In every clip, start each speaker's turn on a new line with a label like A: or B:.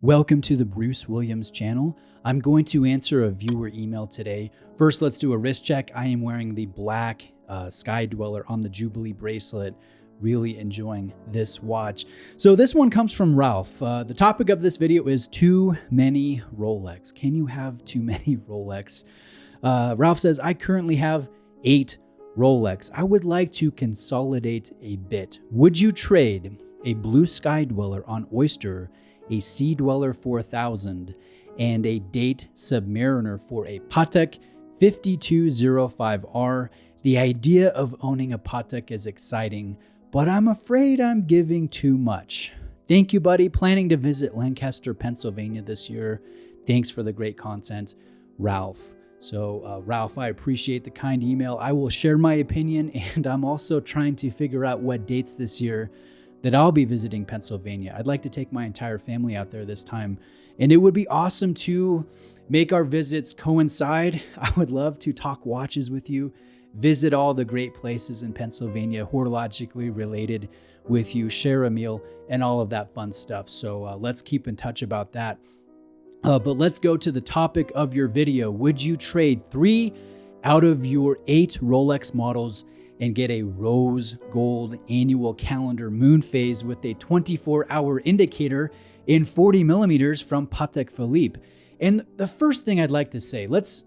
A: Welcome to the Bruce Williams channel. I'm going to answer a viewer email today. First, let's do a wrist check. I am wearing the black Sky Dweller on the Jubilee bracelet. Really enjoying this watch. So this one comes from Ralph. The topic of this video is too many Rolex. Can you have too many Rolex? Ralph says, I currently have 8 Rolex. I would like to consolidate a bit. Would you trade a blue Sky Dweller on Oyster, a Sea Dweller 4000, and a Date Submariner for a Patek 5205R? The idea of owning a Patek is exciting, but I'm afraid I'm giving too much. Thank you, buddy. Planning to visit Lancaster, Pennsylvania this year. Thanks for the great content, Ralph. So, Ralph, I appreciate the kind email. I will share my opinion, and I'm also trying to figure out what dates this year that I'll be visiting Pennsylvania. I'd like to take my entire family out there this time, and it would be awesome to make our visits coincide. I would love to talk watches with you, visit all the great places in Pennsylvania, horologically related with you, share a meal, and all of that fun stuff. So let's keep in touch about that. But let's go to the topic of your video. Would you trade 3 out of your 8 Rolex models and get a rose gold annual calendar moon phase with a 24-hour indicator in 40 millimeters from Patek Phillipe? And the first thing I'd like to say, let's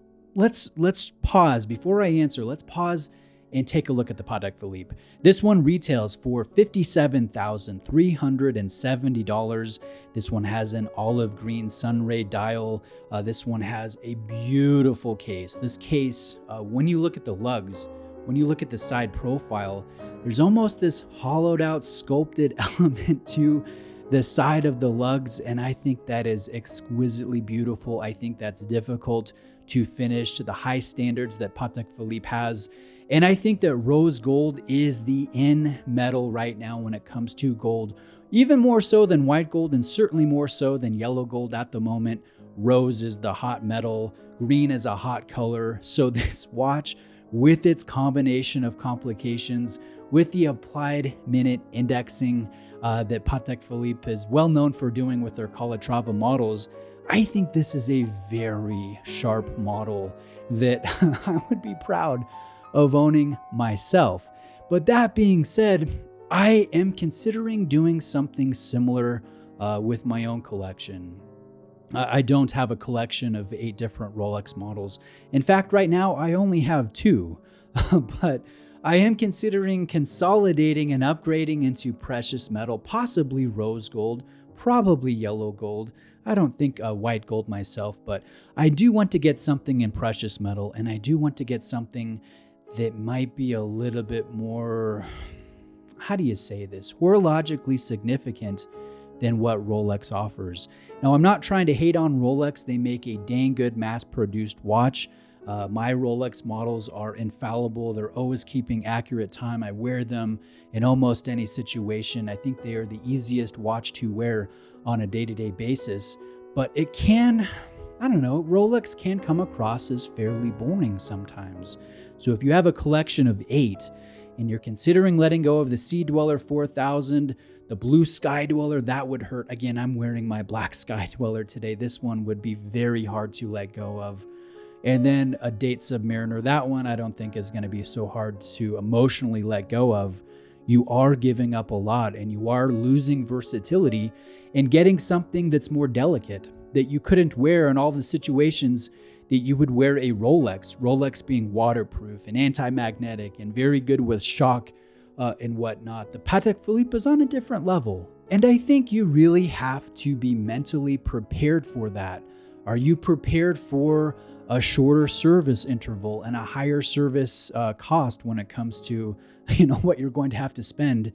A: pause before I answer. Let's pause and take a look at the Patek Phillipe. This one retails for $57,370. This one has an olive green sunray dial. This one has a beautiful case. This case, when you look at the lugs, when you look at the side profile, there's almost this hollowed out sculpted element to the side of the lugs, and I think that is exquisitely beautiful. I think that's difficult to finish to the high standards that Patek Philippe has. And I think that rose gold is the in metal right now when it comes to gold, even more so than white gold and certainly more so than yellow gold at the moment. Rose is the hot metal, green is a hot color. So this watch, with its combination of complications, with the applied minute indexing that Patek Philippe is well known for doing with their Calatrava models, I think this is a very sharp model that I would be proud of owning myself. But that being said, I am considering doing something similar with my own collection. I don't have a collection of 8 different Rolex models. In fact, right now I only have 2, but I am considering consolidating and upgrading into precious metal, possibly rose gold, probably yellow gold. I don't think white gold myself, but I do want to get something in precious metal, and I do want to get something that might be a little bit more, how do you say this, horologically significant than what Rolex offers. Now, I'm not trying to hate on Rolex. They make a dang good mass-produced watch. My Rolex models are infallible. They're always keeping accurate time. I wear them in almost any situation. I think they are the easiest watch to wear on a day-to-day basis. But it can, I don't know, Rolex can come across as fairly boring sometimes. So if you have a collection of 8 and you're considering letting go of the Sea Dweller 4000, the blue Sky Dweller, that would hurt. Again, I'm wearing my black Sky Dweller today. This one would be very hard to let go of. And then a Date Submariner, that one I don't think is going to be so hard to emotionally let go of. You are giving up a lot and you are losing versatility and getting something that's more delicate that you couldn't wear in all the situations that you would wear a Rolex. Rolex being waterproof and anti-magnetic and very good with shock and whatnot. The Patek Philippe is on a different level. And I think you really have to be mentally prepared for that. Are you prepared for a shorter service interval and a higher service cost when it comes to, what you're going to have to spend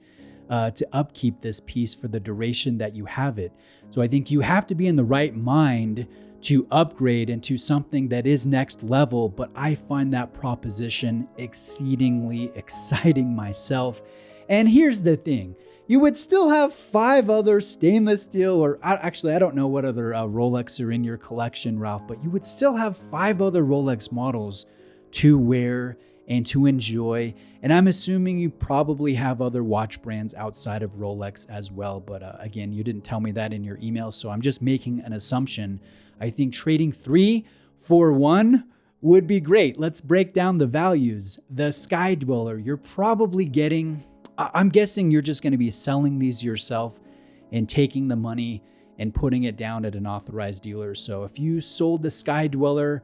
A: to upkeep this piece for the duration that you have it? So I think you have to be in the right mind to upgrade into something that is next level, but I find that proposition exceedingly exciting myself. And here's the thing. You would still have 5 other stainless steel, or actually, I don't know what other Rolex are in your collection, Ralph, but you would still have 5 other Rolex models to wear and to enjoy. And I'm assuming you probably have other watch brands outside of Rolex as well. But again, you didn't tell me that in your email, so I'm just making an assumption. I think trading 3 for 1 would be great. Let's break down the values. The Sky Dweller, you're probably getting, I'm guessing you're just going to be selling these yourself and taking the money and putting it down at an authorized dealer. So if you sold the Sky Dweller,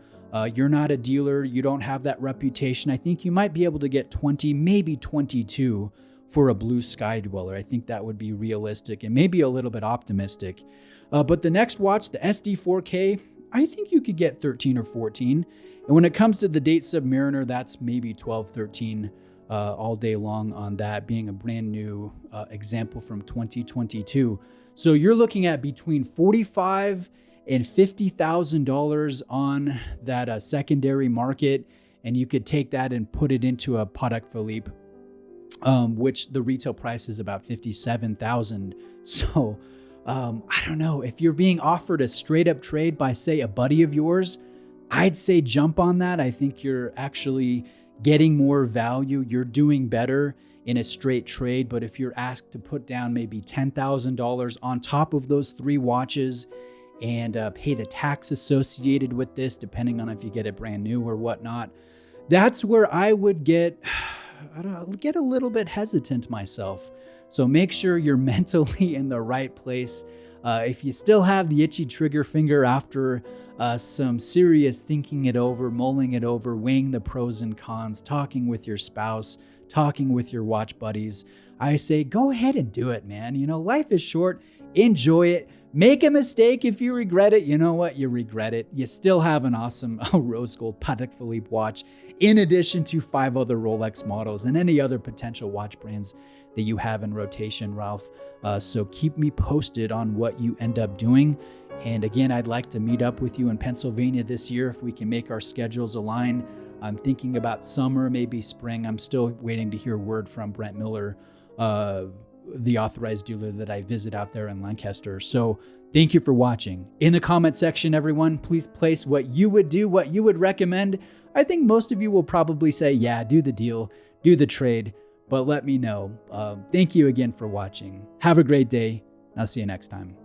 A: you're not a dealer, you don't have that reputation, I think you might be able to get 20, maybe 22 for a blue Sky Dweller. I think that would be realistic and maybe a little bit optimistic. But the next watch, the SD4K, I think you could get 13 or 14. And when it comes to the Date Submariner, that's maybe 12, 13 all day long on that, being a brand new example from 2022. So you're looking at between $45,000 and $50,000 on that secondary market, and you could take that and put it into a Patek Phillipe, which the retail price is about $57,000. So I don't know, if you're being offered a straight up trade by, say, a buddy of yours, I'd say jump on that. I think you're actually getting more value. You're doing better in a straight trade. But if you're asked to put down maybe $10,000 on top of those 3 watches and pay the tax associated with this, depending on if you get it brand new or whatnot, that's where I would get a little bit hesitant myself. So make sure you're mentally in the right place. If you still have the itchy trigger finger after some serious thinking it over, mulling it over, weighing the pros and cons, talking with your spouse, talking with your watch buddies, I say go ahead and do it, man. You know, life is short. Enjoy it. Make a mistake. If you regret it, you know what? You regret it. You still have an awesome rose gold Patek Philippe watch, in addition to 5 other Rolex models and any other potential watch brands that you have in rotation, Ralph. So keep me posted on what you end up doing. And again, I'd like to meet up with you in Pennsylvania this year if we can make our schedules align. I'm thinking about summer, maybe spring. I'm still waiting to hear word from Brent Miller, the authorized dealer that I visit out there in Lancaster. So thank you for watching. In the comment section, everyone, please place what you would do, what you would recommend. I think most of you will probably say, yeah, do the deal, do the trade, but let me know. Thank you again for watching. Have a great day. I'll see you next time.